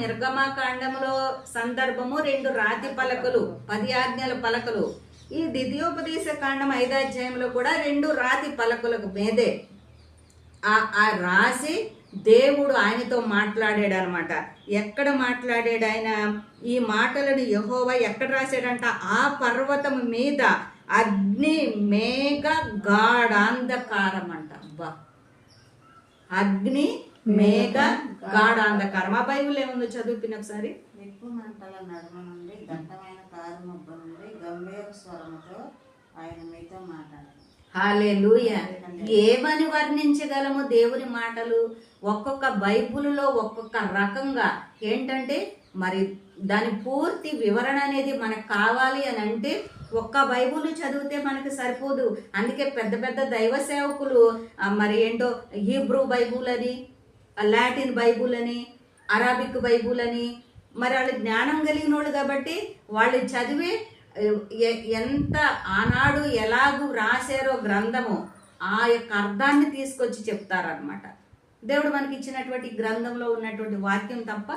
నిర్గమకాండములో సందర్భము 2 రాతి పలకలు, 10 ఆజ్ఞల పలకలు. ఈ ద్వితీయోపదేశ కాండం 5వ అధ్యాయంలో కూడా 2 రాతి పలకలకు మీదే ఆ రాసి దేవుడు ఆయనతో మాట్లాడాడు అనమాట. ఎక్కడ మాట్లాడాడు ఆయన? ఈ మాటలను యెహోవా ఎక్కడ రాశాడంట? ఆ పర్వతం మీద అగ్ని మేఘ గాఢాంధకారం అంట. అబ్బా, అగ్ని మేఘ గాఢాంధకారం. ఆ బైబిల్ ఏముందో చదువుపిన ఒకసారి. నిప్పు మంటల నడుమ నుండి దట్టమైన కారు మబ్బ నుండి గంభీర స్వరముతో ఆయన మీతో మాట్లాడారు. హల్లెలూయా. ఏమని వర్ణించగలము దేవుని మాటలు? ఒక్కొక్క బైబిల్లో ఒక్కొక్క రకంగా ఏంటంటే, మరి దాని పూర్తి వివరణ అనేది మనకు కావాలి అని అంటే ఒక్క బైబుల్ చదివితే మనకి సరిపోదు. అందుకే పెద్ద పెద్ద దైవ సేవకులు మరి ఏంటో హీబ్రూ బైబుల్ అని, లాటిన్ బైబుల్ అని, అరాబిక్ బైబుల్ అని, మరి వాళ్ళు జ్ఞానం కలిగిన వాళ్ళు కాబట్టి వాళ్ళు చదివే ఎంత ఆనాడు ఎలాగూ రాశారో గ్రంథము ఆ యొక్క అర్థాన్ని తీసుకొచ్చి చెప్తారనమాట. దేవుడు మనకి ఇచ్చినటువంటి గ్రంథంలో ఉన్నటువంటి వాక్యం తప్ప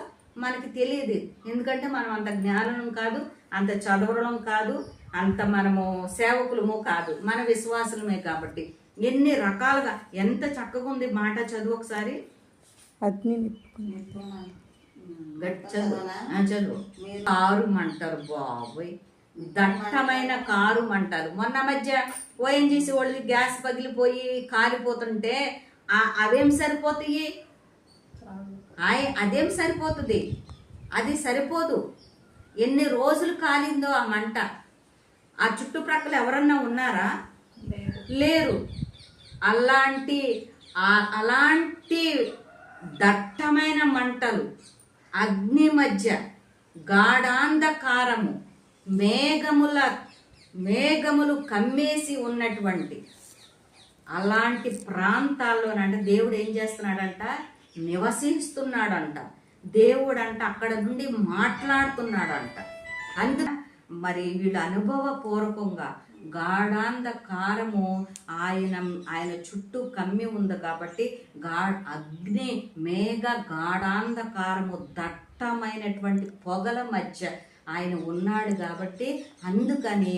మనకి తెలియదు. ఎందుకంటే మనం అంత జ్ఞానం కాదు, అంత చదవడం కాదు, అంత మనము సేవకులము కాదు, మన విశ్వాసులమే. కాబట్టి ఎన్ని రకాలుగా ఎంత చక్కగా ఉంది మాట. చదువు ఒకసారి. చదువు. కారు మంటారు బాబోయ్, దట్టమైన కారు మంటలు. మొన్న మధ్య ఓఎన్జీసీ వాళ్ళకి గ్యాస్ పగిలిపోయి కాలిపోతుంటే అవేం సరిపోతాయి? అదేం సరిపోతుంది? అది సరిపోదు. ఎన్ని రోజులు కాలిందో ఆ మంట. ఆ చుట్టుప్రక్కల ఎవరన్నా ఉన్నారా? లేరు. అలాంటి దట్టమైన మంటలు, అగ్ని మధ్య గాఢాంధకారము, మేఘములు కమ్మేసి ఉన్నటువంటి అలాంటి ప్రాంతాల్లోనంటే దేవుడు ఏం చేస్తున్నాడంట? నివసిస్తున్నాడంట. దేవుడంట అక్కడ నుండి మాట్లాడుతున్నాడంట. అందుకే మరి వీళ్ళ అనుభవపూర్వకంగా గాఢాంధకారము ఆయన చుట్టూ కమ్మి ఉంది కాబట్టి అగ్ని మేఘ గాఢాంధకారము దట్టమైనటువంటి పొగల మధ్య ఆయన ఉన్నాడు కాబట్టి అందుకని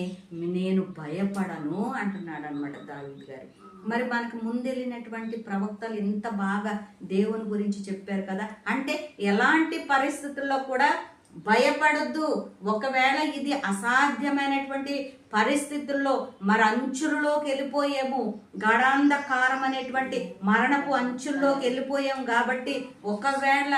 నేను భయపడను అంటున్నాడు అనమాట దావీదు గారు. మరి మనకు ముందెళ్ళినటువంటి ప్రవక్తలు ఎంత బాగా దేవుని గురించి చెప్పారు కదా. అంటే ఎలాంటి పరిస్థితుల్లో కూడా భయపడద్దు. ఒకవేళ ఇది అసాధ్యమైనటువంటి పరిస్థితుల్లో మరి అంచులలోకి వెళ్ళిపోయాము, గాఢాంధకారం అనేటువంటి మరణపు అంచుల్లోకి వెళ్ళిపోయాము కాబట్టి ఒకవేళ